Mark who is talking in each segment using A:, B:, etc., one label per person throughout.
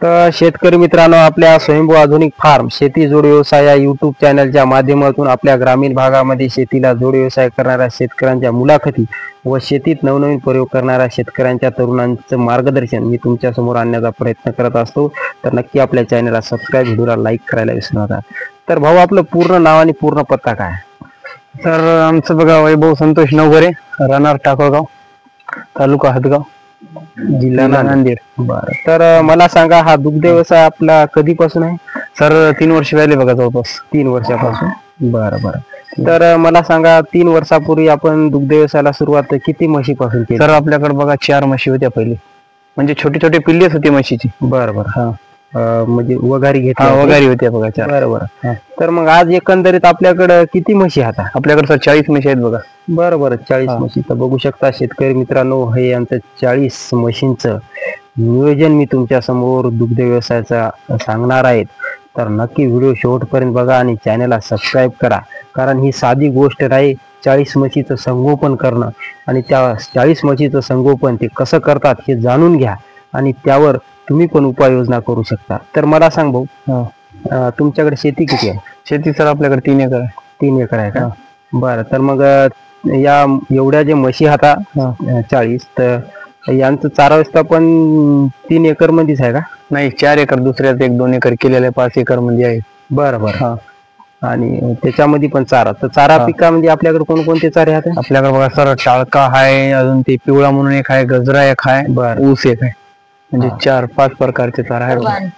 A: तर शेतकरी मित्रांनो, आपल्या स्वयंभू आधुनिक फार्म शेती जोड व्यवसाय या युट्यूब चॅनलच्या माध्यमातून आपल्या ग्रामीण भागामध्ये शेतीला जोड व्यवसाय करणाऱ्या शेतकऱ्यांच्या मुलाखती व शेतीत नवनवीन प्रयोग करणाऱ्या शेतकऱ्यांच्या तरुणांचं मार्गदर्शन मी तुमच्या समोर आणण्याचा प्रयत्न करत असतो. तर नक्की आपल्या चॅनलला सबस्क्राईब, व्हिडिओला लाईक करायला विसरू नका. तर भाऊ, आपलं पूर्ण नाव आणि पूर्ण पत्ता काय?
B: तर आमचं बघा, वैभव संतोष नवघरे, राहणार टाकळगाव, तालुका हदगाव,
A: जिल्हा नांदेड. बरं, तर मला सांगा, हा दुग्ध व्यवसाय आपला कधीपासून आहे?
B: सर 3 वर्ष झाले बघा, जवळपास
A: 3 वर्षापासून. बरं बरं. तर मला सांगा, 3 वर्षापूर्वी आपण दुग्ध व्यवसायाला सुरुवात किती म्हशीपासून केली?
B: सर आपल्याकडे बघा 4 म्हशी होत्या पहिले, म्हणजे छोटे छोटे पिल्लेच होते म्हशीची.
A: बरं बरं. हा, म्हणजे वगारी घेतली?
B: वगारी होत्या बघा 4.
A: बरोबर. तर मग आज एकंदरीत आपल्याकडे किती म्हशी आता?
B: आपल्याकडे सर 40 म्हशी आहेत बघा.
A: बरोबर, 40 म्हशी. तर बघू शकता शेतकरी मित्रांनो, हे यांचं 40 म्हशींचं नियोजन मी तुमच्या समोर दुग्ध व्यवसायाचा सांगणार आहेत. तर नक्की व्हिडिओ शेवटपर्यंत बघा आणि चॅनलला सबस्क्राईब करा, कारण ही साधी गोष्ट नाही. 40 म्हशीचं संगोपन करणं आणि त्या 40 म्हशीचं संगोपन ते कसं करतात हे जाणून घ्या आणि त्यावर तुम्ही पण उपाययोजना करू शकता. तर मला सांग भाऊ, तुमच्याकडे शेती किती आहे?
B: शेती सर आपल्याकडे 3 एकर आहे.
A: 3 एकर आहे का? बरं. तर मग या एवढ्या जे म्हशी आता 40, तर यांचं चारा व्यवस्थापन 3 एकर मध्येच आहे का?
B: नाही, 4 एकर, दुसऱ्यात 1-2 एकर केलेलं आहे, 5 एकर मध्ये आहे.
A: बरं बरं. आणि त्याच्यामध्ये पण चारा. तर चारा पिकामध्ये आपल्याकडे कोणकोणते चारे आहेत?
B: आपल्याकडे बघा सर, टाळका आहे, अजून ते पिवळा म्हणून एक आहे, गजरा एक आहे, ऊस एक आहे, म्हणजे 4-5 प्रकारचे चारा आहे.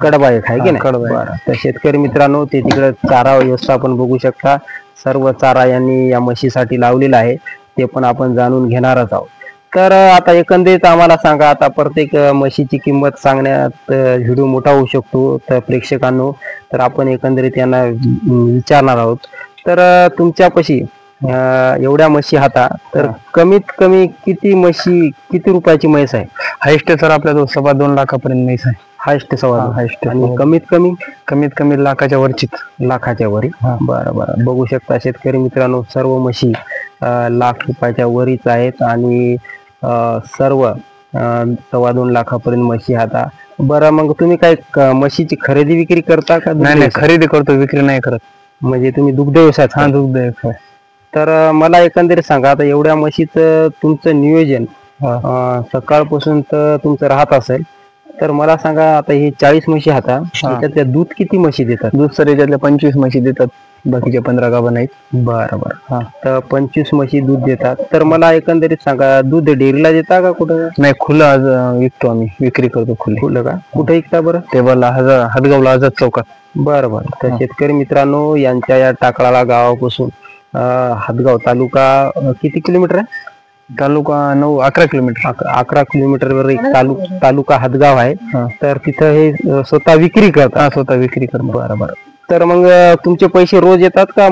A: कडबा एक आहे की नाही? कडबा. तर शेतकरी मित्रांनो, ते तिकडे चारा व्यवस्थापन बघू शकता. सर्व चारा यांनी या म्हशीसाठी लावलेला आहे, ते पण आपण जाणून घेणारच आहोत. तर आता एकंदरीत आम्हाला सांगा, आता प्रत्येक म्हशीची किंमत सांगण्यात व्हिडिओ मोठा होऊ शकतो तर प्रेक्षकांनो, तर आपण एकंदरीत यांना विचारणार आहोत. तर तुमच्यापाशी एवढ्या म्हशी हाता, तर कमीत कमी किती म्हशी, किती रुपयाची म्हैस आहे?
B: हायस्ट सर आपल्याजवळ 2.25 लाखापर्यंत म्हैस आहे.
A: हायस्ट 2.25. हायस्ट. आणि कमीत कमी
B: लाखाच्या वरचीच.
A: लाखाच्या वरी. बरं बरं. बघू शकता शेतकरी मित्रांनो, सर्व म्हशी लाख रुपयाच्या वरीच आहेत आणि सर्व 2.25 लाखापर्यंत म्हशी हाता. बरं, मग तुम्ही काय म्हशीची खरेदी विक्री करता का?
B: नाही, खरेदी करतो, विक्री नाही करत.
A: म्हणजे तुम्ही दुग्ध व्यवसाय?
B: हा, दुग्ध व्यवसाय.
A: तर मला एकंदरीत सांगा, आता एवढ्या म्हशीचं तुमचं नियोजन सकाळपासून तर तुमचं राहत असेल, तर मला सांगा, आता हे 40 म्हशी हाता, त्याच्यातल्या दूध किती म्हशी देतात?
B: दूध सर याच्यातल्या 25 म्हशी देतात, बाकीच्या 15 गाभण आहेत.
A: बरं बरं. तर 25 म्हशी दूध देतात. तर मला एकंदरीत सांगा, दूध डेअरीला देता का कुठं?
B: नाही, खुलं विकतो आम्ही, विक्री करतो.
A: खुलं का? कुठं विकता बरं?
B: टेबलला, हदगावला, आझाद चौकात.
A: बरं बरं. तर शेतकरी मित्रांनो, यांच्या या टाकळाला गावापासून हदगाव तालुका किती किलोमीटर आहे?
B: तालुका 11 किलोमीटर.
A: 11 किलोमीटरवर एक तालुका हदगाव आहे. तर तिथं हे स्वतः विक्री करतात?
B: स्वतः विक्री करतात.
A: बरं बरं. तर मग तुमचे पैसे रोज येतात का?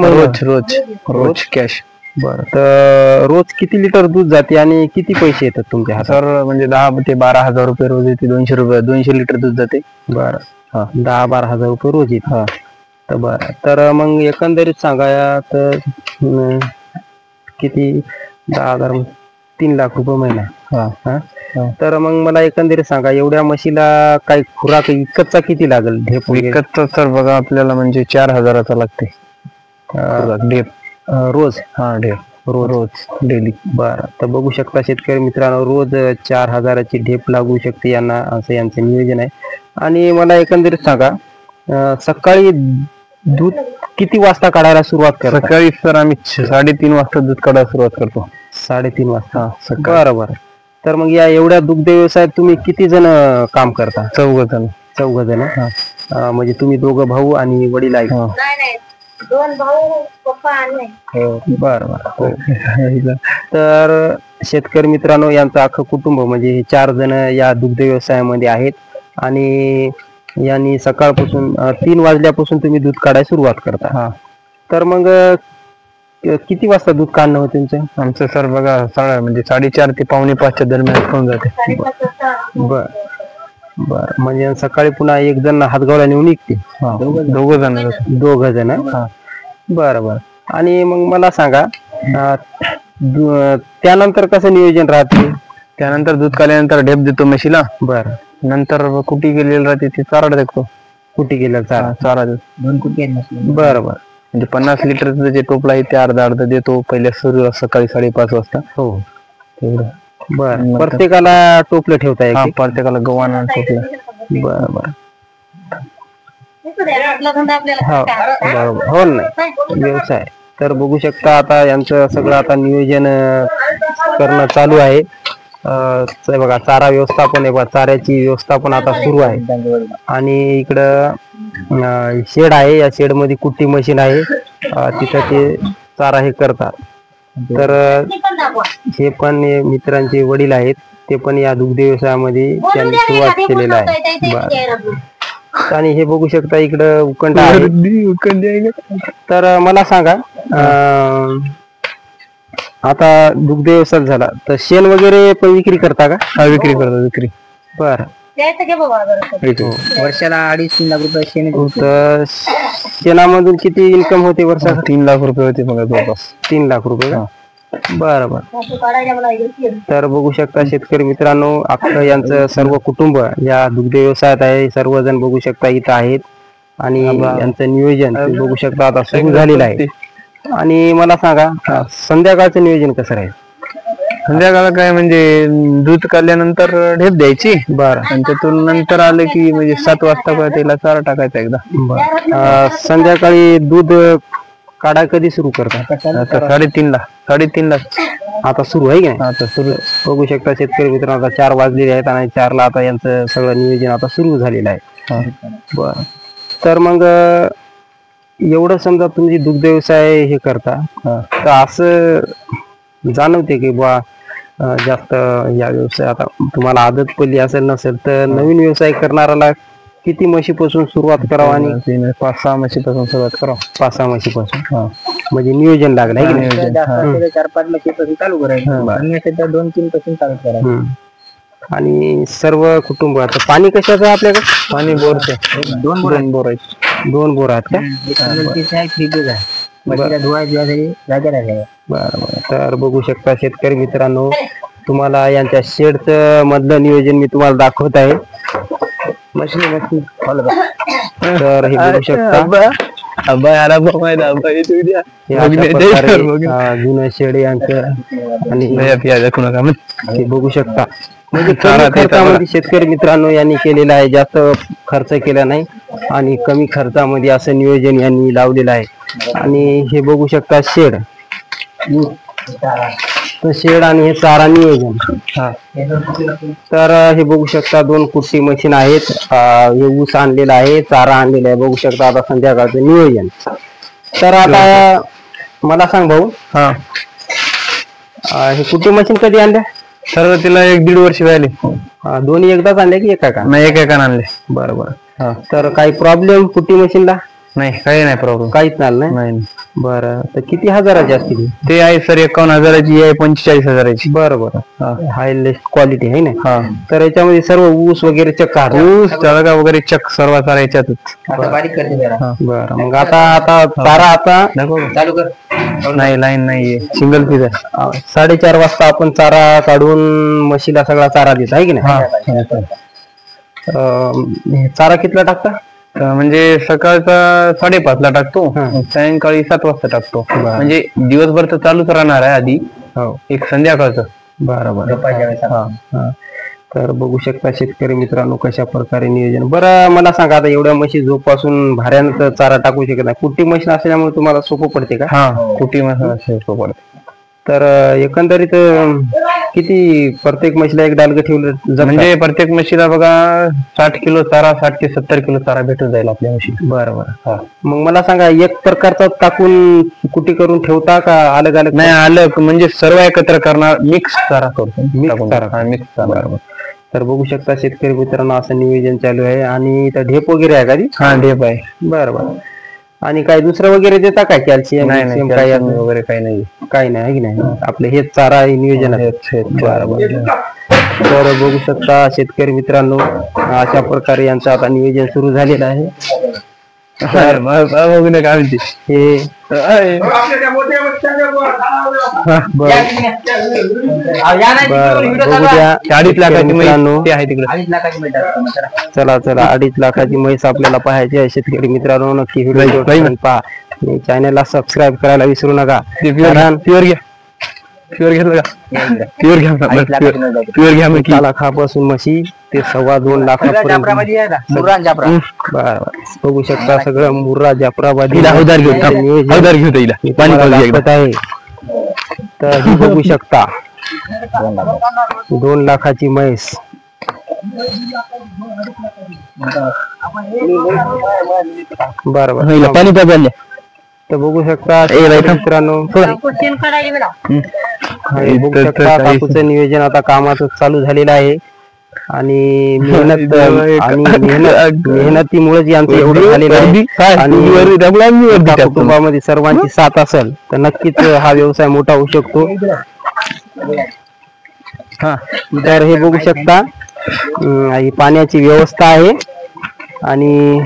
B: रोज कॅश.
A: बरं. तर रोज किती लिटर दूध जाते आणि किती पैसे येतात तुमच्या हातात?
B: सर म्हणजे 10 ते 12 हजार रुपये रोज येते. 200 लिटर दूध जाते.
A: बरं. 10-12 हजार रुपये रोज येते. तर बरं. तर मग एकंदरीत सांगा, तर किती 10,000, 3 लाख रुपये महिना. तर मग मला एकंदरीत सांगा, एवढ्या म्हशीला काही खुराक विकतचा किती लागेल? ढेप
B: विकतचा तर बघा आपल्याला म्हणजे 4,000चा लागते ढेप
A: रोज.
B: ढेप रोज डेली.
A: बरं. तर बघू शकता शेतकरी मित्रांनो, रोज 4,000ची ढेप लागू शकते यांना, असं यांचं नियोजन आहे. आणि मला एकंदरीत सांगा, सकाळी दूध किती वाजता काढायला सुरुवात करता?
B: सकाळी सर आम्ही 3:30 वाजता दूध काढायला सुरुवात करतो.
A: 3:30 वाजता? बरं बरं. तर मग या एवढ्या दुग्ध व्यवसायात तुम्ही किती जण काम करता? 4 जण. म्हणजे तुम्ही 2 भाऊ आणि वडील आहेत?
C: 2 भाऊ, पप्पा आणि.
A: बरं बरं. तर शेतकरी मित्रांनो, यांचं अख्खं कुटुंब म्हणजे हे 4 जण या दुग्ध व्यवसायामध्ये आहेत आणि यांनी सकाळपासून 3 वाजल्यापासून तुम्ही दूध काढायला सुरुवात करता. तर मग किती वाजता दूध काढणं होतं तुमचं?
B: आमचं सर बघा म्हणजे 4:30 ते 4:45 दरम्यान होऊन जाते.
A: बर बर. म्हणजे सकाळी पुन्हा एक जण हातगावला नेऊन निघते? दोघ जण. बरं बरं. आणि मग मला सांगा, त्यानंतर कसं नियोजन राहते?
B: त्यानंतर दूध काढल्यानंतर ढेप देतो म्हशीला.
A: बरं.
B: नंतर कुटी केलेली राहते ती चारा टाकतो.
A: कुटी केलेला
B: चारा देतो.
A: 2 कुटी आहेत. बरं.
B: म्हणजे 50 लिटरचं जे टोपला आहे ते अर्धा देतो पहिल्या सूर्य सकाळी 5:30 वाजता.
A: हो
B: तेवढं.
A: बरं. प्रत्येकाला टोपलं ठेवता येईल?
B: प्रत्येकाला गव्हाण टोपलं.
A: बरं. हो नाही व्यवसाय. तर बघू शकता आता यांचं सगळं आता नियोजन करणं चालू आहे. बघा चारा व्यवस्थापन आहे, चाऱ्याची व्यवस्थापन आता सुरू आहे. आणि इकडं शेड आहे, या शेड मध्ये कुट्टी मशीन आहे, तिथं ते चारा हे करतात. तर हे पण मित्रांचे वडील आहेत, ते पण या दुग्ध व्यवसायामध्ये त्यांनी सुरुवात केलेला आहे. बरं. आणि हे बघू शकता इकडं उकंड आहे. तर मला सांगा आता दुग्ध व्यवसाय झाला तर शेण वगैरे पण विक्री करता का?
B: विक्री करतो. विक्री.
A: बरं.
B: वर्षाला 2.5-3 लाख रुपये शेण.
A: तर शेणामधून किती इन्कम होते वर्षाला?
B: 3 लाख रुपये होते बघा जवळपास.
A: 3 लाख रुपये का? बरं. तर बघू शकता शेतकरी मित्रांनो, अख्खं यांचं सर्व कुटुंब या दुग्ध व्यवसायात आहे. सर्वजण बघू शकता इथं आहेत आणि यांचं नियोजन बघू शकता आता सुरू झालेलं आहे. आणि मला सांगा संध्याकाळचं नियोजन कसं राहील?
B: संध्याकाळ काय म्हणजे दूध काढल्यानंतर ढेप द्यायची. बरं. आणि त्यातून नंतर आलं की म्हणजे 7 वाजता त्याला चारा टाकायचा एकदा.
A: बरं. संध्याकाळी दूध काढा कधी सुरू करतात?
B: आता 3:30
A: आता सुरू आहे की नाही?
B: आता सुरू.
A: बघू शकता शेतकरी मित्रांनो, आता 4 वाजलेले आहेत आणि 4ला आता यांचं सगळं नियोजन आता सुरू झालेलं आहे. बरं. तर मग एवढं समजा तुम्ही दुग्ध व्यवसाय हे करता तर असं जाणवते की बुवा जास्त या व्यवसाय आता तुम्हाला आदत पडली असेल नसेल तर नवीन व्यवसाय करणाऱ्याला किती म्हशीपासून सुरुवात करावं? आणि
B: 5-6 म्हशीपासून सुरुवात करावं.
A: 5-6 म्हशीपासून म्हणजे नियोजन लागलं आहे की
B: 4-5 म्हशीपासून चालू करायचं. 2-3 पासून चालू करायचं.
A: आणि सर्व कुटुंब. आता पाणी कशाचं आहे आपल्याकडे?
B: पाणी बोरचं. 2 बोर आहेत.
A: 2 बोर आहेत का? बरं. तर बघू शकता शेतकरी मित्रांनो, तुम्हाला यांच्या शेडचं मधलं नियोजन मी तुम्हाला दाखवत आहे. तर हे बघू शकता जुनं शेड यांचं. आणि हे बघू शकता म्हणजे खर्चामध्ये शेतकरी मित्रांनो यांनी केलेला आहे, जास्त खर्च केला नाही आणि कमी खर्चामध्ये असं नियोजन यांनी लावलेलं आहे. आणि हे बघू शकता शेड आणि हे चारा नियोजन. तर हे बघू शकता 2 कुट्टी मशीन आहेत, हे ऊस आणलेला आहे, चारा आणलेला आहे. बघू शकता आता संध्याकाळचं नियोजन. तर आता मला सांग भाऊ, हे कुट्टी मशीन कधी आणल्या?
B: सर्व तिला 1-1.5 वर्ष झाले.
A: दोन्ही एकदाच आणले की एका?
B: नाही, एका आणले.
A: बरं. तर काही प्रॉब्लेम कुट्टी मशीनला?
B: नाही, काही नाही प्रॉब्लेम.
A: काहीच नाही. बरं. तर किती हजाराची असते
B: ते? आहे सर 51,000ची आहे, 45,000ची.
A: बरं. हायलेस्ट क्वालिटी आहे ना? तर याच्यामध्ये सर्व ऊस वगैरे चक्क,
B: ऊस तळगा वगैरे चक्क सर्व चारा याच्यातच.
A: बरं. मग आता चारा आता
B: चालू कर. नाही, लाईन नाहीये, सिंगल पीस आहे.
A: 4:30 वाजता आपण चारा काढून म्हशीला सगळा चारा देत आहे की नाही? चारा कितीला टाकता?
B: म्हणजे सकाळचा 5:30 ला टाकतो, सायंकाळी 7 वाजता टाकतो. म्हणजे दिवसभर तर चालूच राहणार आहे आधी, एक संध्याकाळचं.
A: बरोबर. तर बघू शकता शेतकरी मित्रांनो कशा प्रकारे नियोजन. बरं मला सांगा, आता एवढ्या म्हशी झोपासून भाऱ्यानं चारा टाकू शकत नाही, कुट्टी मशीन असल्यामुळे तुम्हाला सोपं पडते का?
B: कुट्टी मशीन सोपं पडते.
A: तर एकंदरीत किती प्रत्येक म्हशीला एक डालगं ठेवलं
B: म्हणजे प्रत्येक म्हशीला बघा 60 किलो चारा, 60 ते 70 किलो चारा भेटून जाईल आपल्या म्हशी.
A: बरोबर. मग मला सांगा, एक प्रकारचा टाकून कुटी करून ठेवता का अलग अलग?
B: नाही, अलग म्हणजे सर्व एकत्र करणार, मिक्स चारा करतो.
A: मिक्स चारा. बरोबर. तर बघू शकता शेतकरी मित्रांनो असं नियोजन चालू आहे. आणि इथं ढेप वगैरे आहे का?
B: ढेप आहे.
A: बरं. आणि काय दुसरं वगैरे देता काय? कॅल्शियम
B: काही वगैरे काही नाही.
A: काही नाही की नाही? आपलं हेच चारा नियोजन आहे. तर बघू शकता शेतकरी मित्रांनो अशा प्रकारे यांचं आता नियोजन सुरू झालेलं आहे.
B: बघू नका आमची
A: हे
B: अडीच लाखाची
A: मित्रांनो
B: ते आहे तिकडे.
A: चला 2.5 लाखाची म्हैस आपल्याला पाहायची आहे शेतकरी मित्रांनो. नक्की व्हिडिओ पहा आणि चॅनलला सबस्क्राईब करायला विसरू नका.
B: प्युअर घ्या, प्युअर घेतलं का? प्युअर घ्या, प्युअर घ्या.
A: 1 लाखापासून म्हशी ते 2.25 लाखापर्यंत. बघू शकता सगळं मुर्रा जाफराबादी
B: अवधार घेऊ, अवधार घेऊ
A: आहे. तर ही बघू शकता 2 लाखाची म्हैस. बरोबर
B: पाणी पाहिजे.
A: तर बघू शकता मित्रांनो बघू शकता काकूचं नियोजन आता कामाचं चालू झालेलं आहे आणि मेहनतीमुळेच यांचं एवढं झालेलं आहे. आणि कुटुंबामध्ये सर्वांची साथ असेल तर नक्कीच हा व्यवसाय मोठा होऊ शकतो. तर हे बघू शकता ही पाण्याची व्यवस्था आहे आणि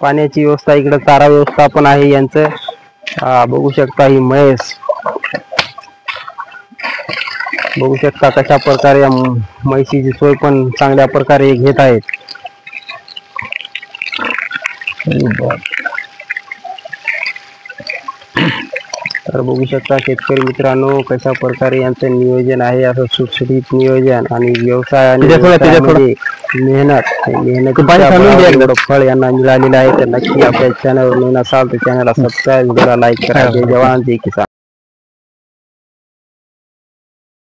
A: पाण्याची व्यवस्था इकडे चारा व्यवस्था पण आहे यांचं. बघू शकता ही म्हैस. बघू शकता कशा प्रकारे म्हैशीची सोय पण चांगल्या प्रकारे घेत आहेत. तर बघू शकता शेतकरी मित्रांनो कशा प्रकारे यांचं नियोजन आहे. असं सुटसुटीत नियोजन आणि व्यवसाय आणि मेहनत फळ यांना मिळालेलं आहे. तर नक्की आपल्या चॅनलवर नवीन असाल तर चॅनलला सबस्क्राईब करा, लाईक करा. जय जवान जय किसान.